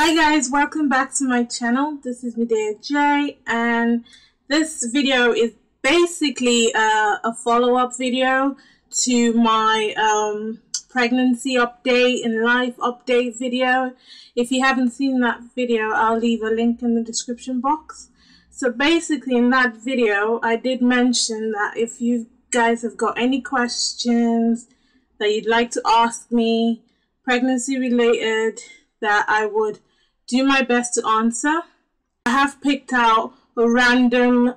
Hi guys, welcome back to my channel. This is Medea J, and this video is basically a follow-up video to my pregnancy update and life update video. If you haven't seen that video, I'll leave a link in the description box. So basically in that video I did mention that if you guys have got any questions that you'd like to ask me, pregnancy related, that I would do my best to answer. I have picked out a random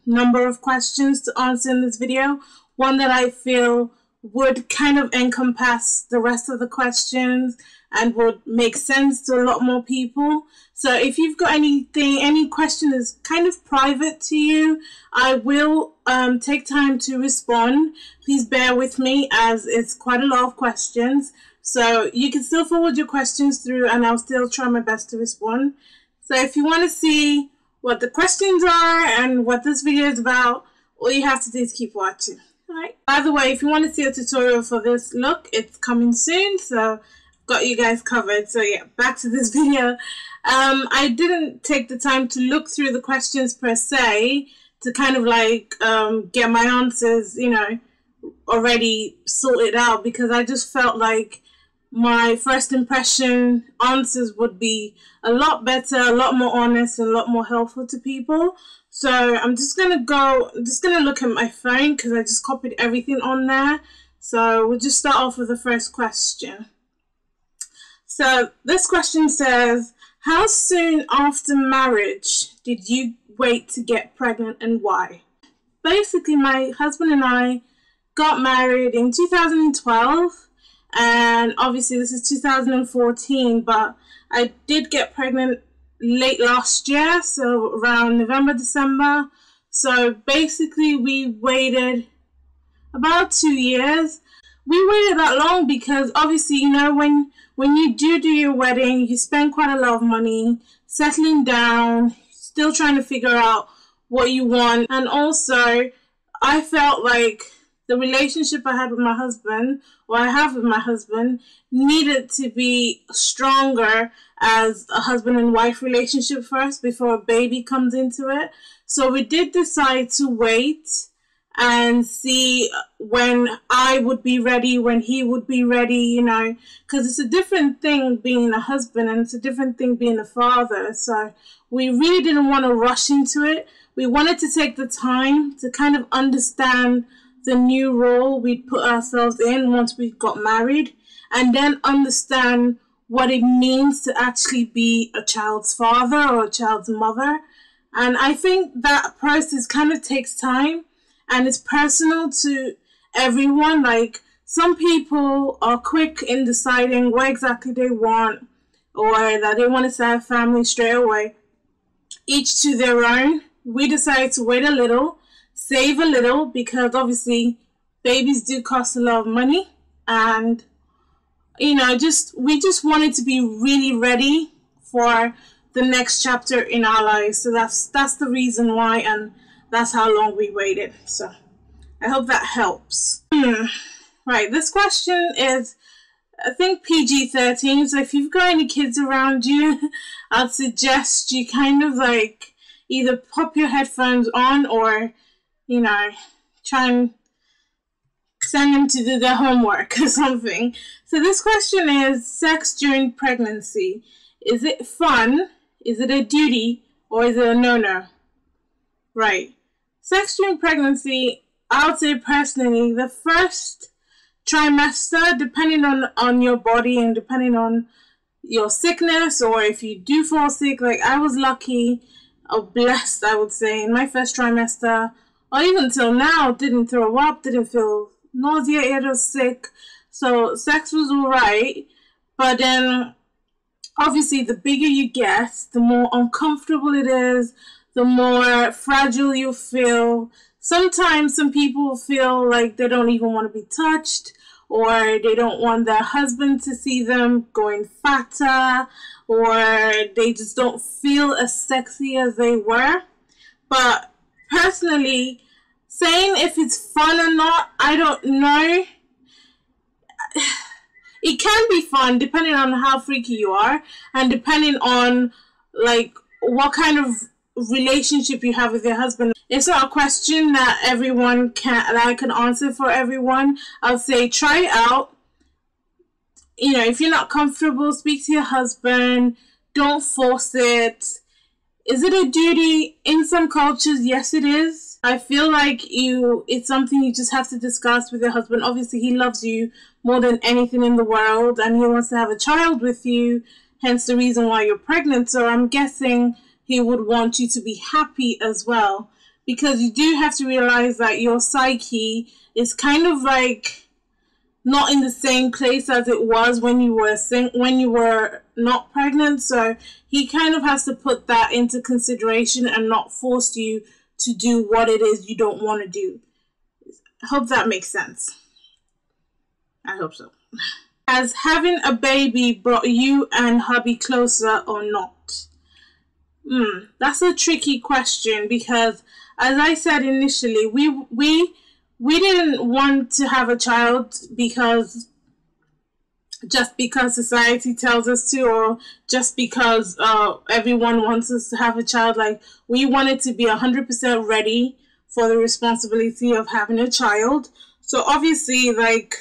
number of questions to answer in this video, one that I feel would kind of encompass the rest of the questions and would make sense to a lot more people. So if you've got any question that's kind of private to you, I will take time to respond. Please bear with me as it's quite a lot of questions. So you can still forward your questions through and I'll still try my best to respond. So if you want to see what the questions are and what this video is about, all you have to do is keep watching. Alright. By the way, if you want to see a tutorial for this look, it's coming soon. So I've got you guys covered. So yeah, back to this video. I didn't take the time to look through the questions per se to kind of like get my answers, you know, already sorted out, because I just felt like my first impression answers would be a lot better, a lot more honest, and a lot more helpful to people. So I'm just gonna look at my phone because I just copied everything on there. So we'll just start off with the first question. So this question says, how soon after marriage did you wait to get pregnant and why? Basically, my husband and I got married in 2012. And obviously this is 2014, but I did get pregnant late last year, so around November, December. So basically we waited about 2 years. We waited that long because obviously, you know, when you do your wedding, you spend quite a lot of money settling down, still trying to figure out what you want. And also I felt like the relationship I had with my husband, or I have with my husband, needed to be stronger as a husband and wife relationship first before a baby comes into it. So we did decide to wait and see when I would be ready, when he would be ready, you know, because it's a different thing being a husband and it's a different thing being a father. So we really didn't want to rush into it. We wanted to take the time to kind of understand the new role we'd put ourselves in once we got married, and then understand what it means to actually be a child's father or a child's mother. And I think that process kind of takes time and it's personal to everyone. Like, some people are quick in deciding what exactly they want or that they want to start a family straight away. Each to their own. We decided to wait a little, save a little, because obviously babies do cost a lot of money, and you know, we just wanted to be really ready for the next chapter in our lives. So that's the reason why, and that's how long we waited. So I hope that helps. Right, this question is, I think, PG-13. So if you've got any kids around you, I'd suggest you kind of like either pop your headphones on or, you know, try and send them to do their homework or something. So this question is, sex during pregnancy. Is it fun? Is it a duty? Or is it a no-no? Right. Sex during pregnancy, I would say personally, the first trimester, depending on your body and depending on your sickness, or if you do fall sick, like I was lucky or blessed, I would say, in my first trimester, or even till now, didn't throw up, didn't feel nauseated or sick. So sex was alright. But then obviously the bigger you get, the more uncomfortable it is, the more fragile you feel. Sometimes some people feel like they don't even want to be touched, or they don't want their husband to see them going fatter, or they just don't feel as sexy as they were. But personally, saying if it's fun or not, I don't know. it can be fun depending on how freaky you are and depending on like what kind of relationship you have with your husband. It's not a question that I can answer for everyone. I'll say try it out. You know, if you're not comfortable, speak to your husband. Don't force it. Is it a duty? In some cultures, yes it is. I feel like it's something you just have to discuss with your husband. Obviously, he loves you more than anything in the world and he wants to have a child with you, hence the reason why you're pregnant. So I'm guessing he would want you to be happy as well, because you do have to realize that your psyche is kind of like not in the same place as it was when you were not pregnant. So he kind of has to put that into consideration and not force you to do what it is you don't want to do. I hope that makes sense. I hope so. Has having a baby brought you and hubby closer or not? That's a tricky question, because as I said initially, we didn't want to have a child just because society tells us to, or just because everyone wants us to have a child. Like, we wanted to be 100% ready for the responsibility of having a child. So obviously, like,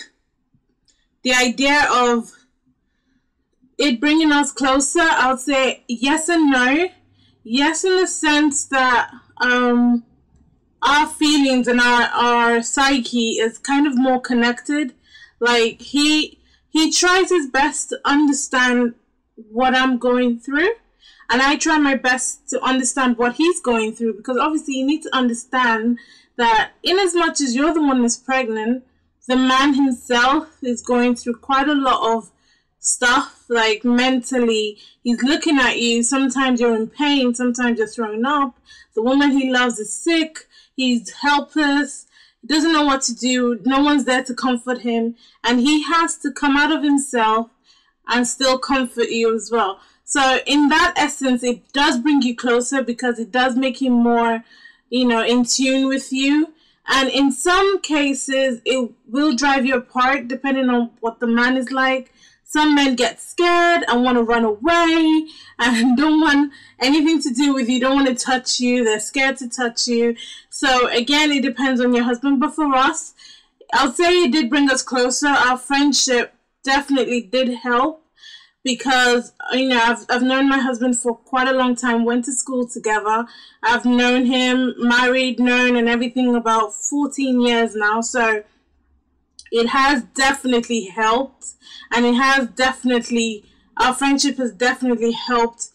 the idea of it bringing us closer, I would say yes and no. Yes, in the sense that our feelings and our psyche is kind of more connected. Like, he tries his best to understand what I'm going through, and I try my best to understand what he's going through, because obviously you need to understand that in as much as you're the one that's pregnant, the man himself is going through quite a lot of stuff. Like, mentally, he's looking at you. Sometimes you're in pain, sometimes you're throwing up. The woman he loves is sick, he's helpless, he doesn't know what to do, no one's there to comfort him, and he has to come out of himself and still comfort you as well. So in that essence, it does bring you closer, because it does make him more, you know, in tune with you. And in some cases, it will drive you apart depending on what the man is like. Some men get scared and want to run away and don't want anything to do with you, don't want to touch you, they're scared to touch you. So again, it depends on your husband. But for us, I'll say it did bring us closer. Our friendship definitely did help, because, you know, I've known my husband for quite a long time, went to school together. I've known him, married, known, and everything about 14 years now. So it has definitely helped, and it has definitely, our friendship has definitely helped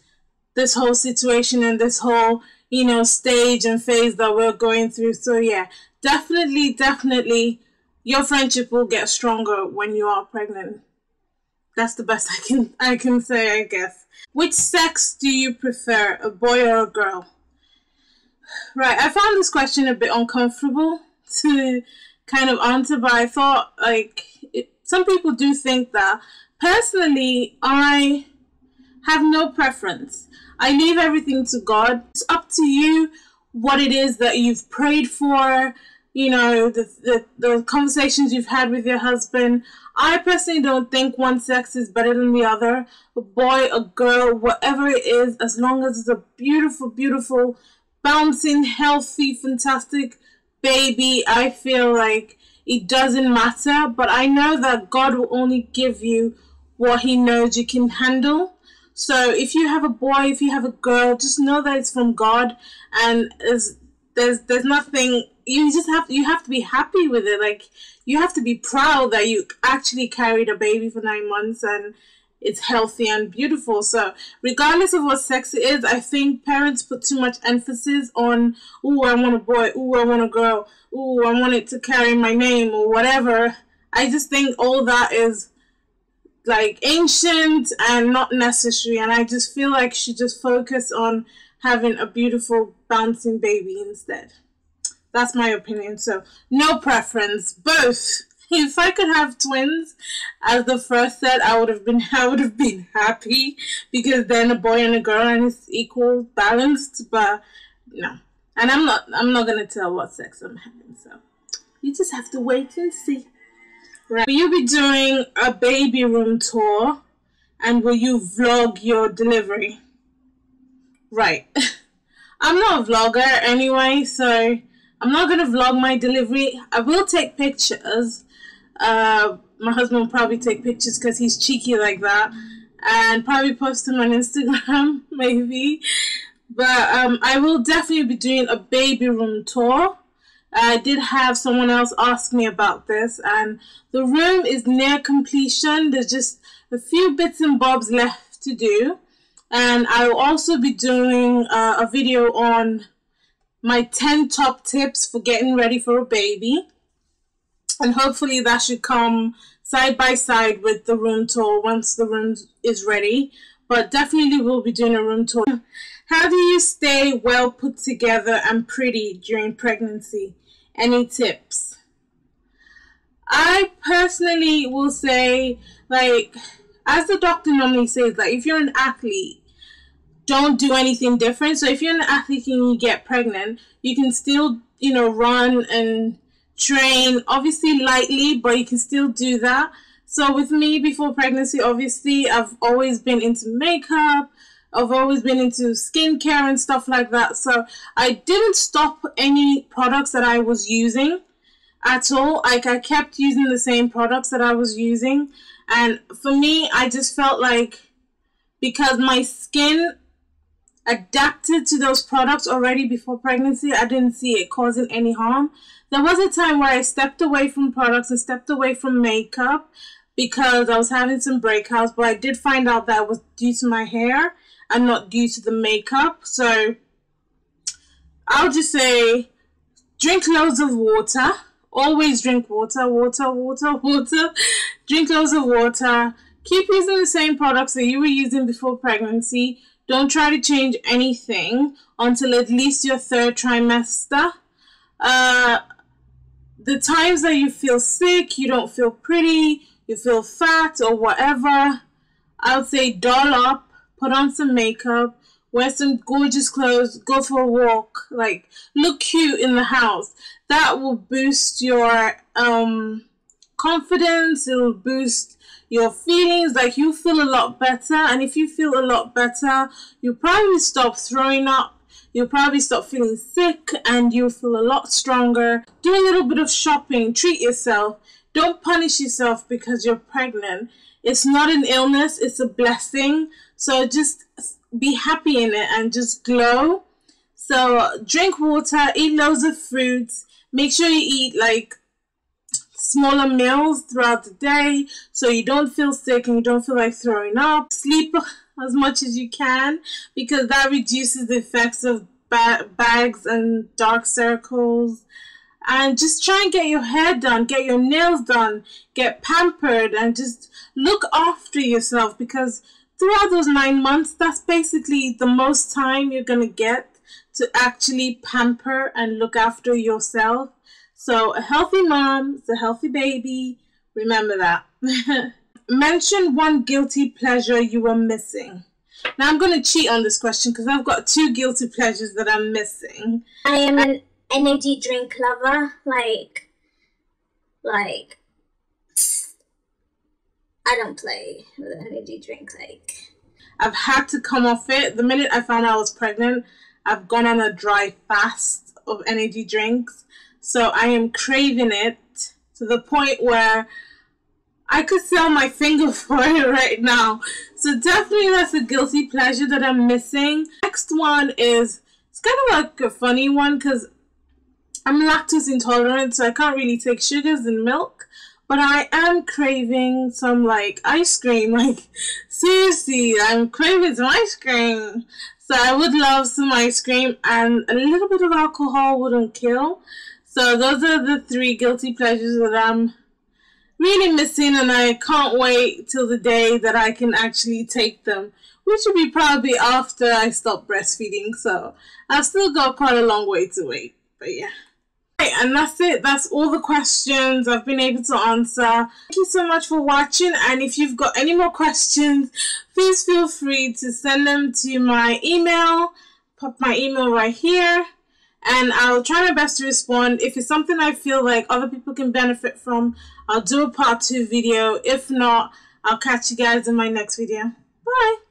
this whole situation and this whole, you know, stage and phase that we're going through. So yeah, definitely, your friendship will get stronger when you are pregnant. That's the best I can say, I guess. Which sex do you prefer, a boy or a girl? Right, I found this question a bit uncomfortable to kind of answer, but I thought, like, some people do think that. Personally, I have no preference. I leave everything to God. It's up to you what it is that you've prayed for, you know, the conversations you've had with your husband. I personally don't think one sex is better than the other. A boy, a girl, whatever it is, as long as it's a beautiful, beautiful, bouncing, healthy, fantastic baby, I feel like it doesn't matter. But I know that God will only give you what he knows you can handle. So if you have a boy, if you have a girl, just know that it's from God, and there's nothing, you have to be happy with it. Like, you have to be proud that you actually carried a baby for 9 months and it's healthy and beautiful. So regardless of what sex it is, I think parents put too much emphasis on, oh, I want a boy, oh, I want a girl, oh, I want it to carry my name or whatever. I just think all that is like ancient and not necessary, and I just feel like you should just focus on having a beautiful bouncing baby instead. That's my opinion. So no preference, both. If I could have twins, as the first said, I would have been happy, because then a boy and a girl and it's equal, balanced. But no, and I'm not gonna tell what sex I'm having. So you just have to wait and see. Right. Will you be doing a baby room tour, and will you vlog your delivery? Right. I'm not a vlogger anyway, so I'm not going to vlog my delivery. I will take pictures. My husband will probably take pictures because he's cheeky like that, and probably post them on Instagram, maybe. But I will definitely be doing a baby room tour. I did have someone else ask me about this, and the room is near completion. There's just a few bits and bobs left to do. And I will also be doing a video on my 10 top tips for getting ready for a baby. And hopefully that should come side by side with the room tour once the room is ready. But definitely we'll be doing a room tour. How do you stay well put together and pretty during pregnancy? Any tips? I personally will say, like, as the doctor normally says, like, if you're an athlete, don't do anything different. So if you're an athlete and you get pregnant, you can still, you know, run and train, obviously lightly, but you can still do that. So with me before pregnancy, obviously, I've always been into makeup. I've always been into skincare and stuff like that. So I didn't stop any products that I was using at all. Like, I kept using the same products that I was using. And for me, I just felt like because my skin adapted to those products already before pregnancy, I didn't see it causing any harm. There was a time where I stepped away from products and stepped away from makeup because I was having some breakouts, but I did find out that it was due to my hair and not due to the makeup. So I'll just say drink loads of water. Always drink water. Drink loads of water. Keep using the same products that you were using before pregnancy. Don't try to change anything until at least your 3rd trimester. The times that you feel sick, you don't feel pretty, you feel fat or whatever, I would say doll up, put on some makeup, wear some gorgeous clothes, go for a walk, like look cute in the house. That will boost your confidence, it will boost your feelings, like you feel a lot better. And if you feel a lot better, you'll probably stop throwing up, you'll probably stop feeling sick, and you'll feel a lot stronger. Do a little bit of shopping, treat yourself. Don't punish yourself because you're pregnant. It's not an illness, it's a blessing. So just be happy in it and just glow. So drink water, eat loads of fruits. Make sure you eat like smaller meals throughout the day so you don't feel sick and you don't feel like throwing up. Sleep as much as you can because that reduces the effects of bags and dark circles. And just try and get your hair done, get your nails done, get pampered, and just look after yourself because throughout those 9 months, that's basically the most time you're going to get to actually pamper and look after yourself. So a healthy mom is a healthy baby. Remember that. Mention one guilty pleasure you are missing. Now I'm going to cheat on this question because I've got 2 guilty pleasures that I'm missing. I am an energy drink lover. Like I don't play with an energy drink. Like, I've had to come off it. The minute I found out I was pregnant, I've gone on a dry fast of energy drinks. So I am craving it to the point where I could sell my finger for it right now. So definitely that's a guilty pleasure that I'm missing. Next one is, it's kind of like a funny one because I'm lactose intolerant, so I can't really take sugars in milk. But I am craving some like ice cream. Like seriously, I'm craving some ice cream. So I would love some ice cream, and a little bit of alcohol wouldn't kill. So those are the 3 guilty pleasures that I'm really missing, and I can't wait till the day that I can actually take them, which will be probably after I stop breastfeeding. So I've still got quite a long way to wait, but yeah. Right, and that's it. That's all the questions I've been able to answer. Thank you so much for watching, and if you've got any more questions, please feel free to send them to my email. Pop my email right here, and I'll try my best to respond. If it's something I feel like other people can benefit from, I'll do a part 2 video. If not, I'll catch you guys in my next video. Bye!